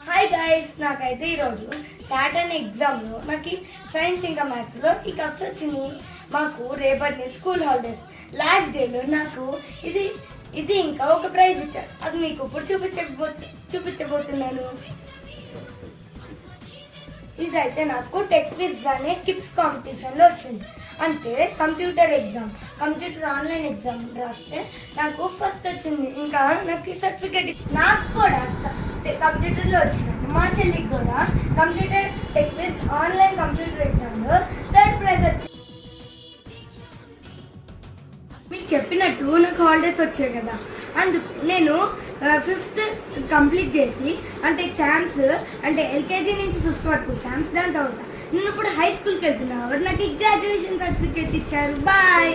Hi guys, నాకైతే ఈరోజు Saturn ఎగ్జామ్లో నాకు సైన్స్ ఇంకా మ్యాథ్స్లో ఈ కప్స్ వచ్చినాయి. మాకు రేపటి నుంచి స్కూల్ హాలిడేస్. లాస్ట్ డేలో నాకు ఇది ఇది ఇంకా ఒక ప్రైజ్ ఇచ్చారు. అది మీకు ఇప్పుడు చూపించబోతున్నాను. ఇదైతే నాకు టెక్ క్విజ్ అనే కిడ్స్ కాంపిటీషన్లో వచ్చింది. అంటే కంప్యూటర్ ఆన్లైన్ ఎగ్జామ్ రాస్తే నాకు ఫస్ట్ వచ్చింది. ఇంకా నాకు సర్టిఫికేట్ నాకు కూడా కంప్యూటర్లో వచ్చింది. మా చెల్లికి కూడా computer tech quiz online computer ఎగ్జామ్లో థర్డ్ ప్రైజ్ వచ్చింది. మీకు చెప్పినట్టు నాకు హాలిడేస్ వచ్చాయి కదా, అందుకు నేను 5th కంప్లీట్ చేసి అంటే ఛాన్స్ అంటే ఎల్కేజీ నుంచి 5th వరకు ఛాన్స్ దాని తర్వాత నేను ఇప్పుడు హై స్కూల్కి వెళ్తున్నా. నాకు గ్రాడ్యుయేషన్ సర్టిఫికేట్ ఇచ్చారు. బాయ్.